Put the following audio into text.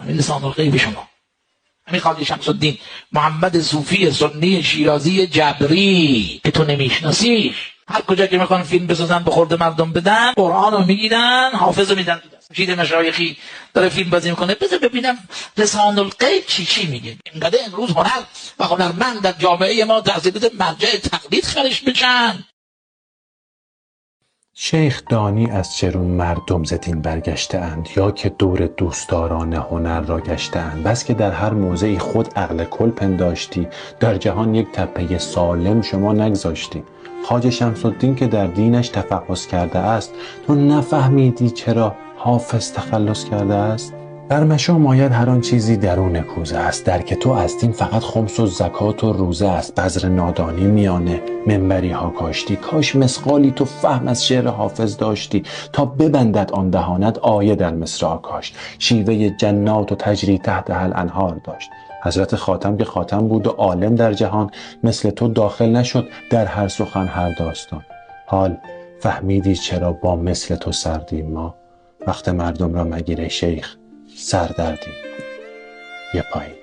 همین لسان الغیب شما، همین خواجه شمس الدین محمد صوفی سنی شیرازی جبری که تو نمیشناسیش. هر کجا که میخوان فیلم بسازن به خورد مردم بدن، قرآن رو میگیرن، حافظ رو میدن تو دست. شید مشایخی داره فیلم بازی میکنه، بذار ببینم لسان الغیب چی میگه. اینقدر امروز هنر و هنرمند در جامعه ما تحصیل بده مرجع تقلید خرش بشن. شیخ دانی از چرون مردم ز دین برگشته اند، یا که دور دوستداران هنر را گشته اند. بس که در هر موضعی خود عقل کل پنداشتی، در جهان یک تپه سالم شما نگذاشتی. خواجه شمس الدین که در دینش تفحص کرده است، تو نفهمیدی چرا حافظ تخلص کرده است؟ در مشام آید هر آن چیزی درون کوزه است، در که تو از دین فقط خمس و زکات و روزه است. بذر نادانی میانه منبری ها کاشتی، کاش مثقالی تو فهم از شعر حافظ داشتی. تا ببندد آن دهانت آیه در مصرع کاشت، شیوه جنات و تجری تحت الانهار داشت. حضرت خاتم که خاتم بود و عالم در جهان، مثل تو داخل نشد در هر سخن هر داستان. حال فهمیدی چرا با مثل تو سردیم ما، وقت مردم را مگیره شیخ سردردیم یه پایین.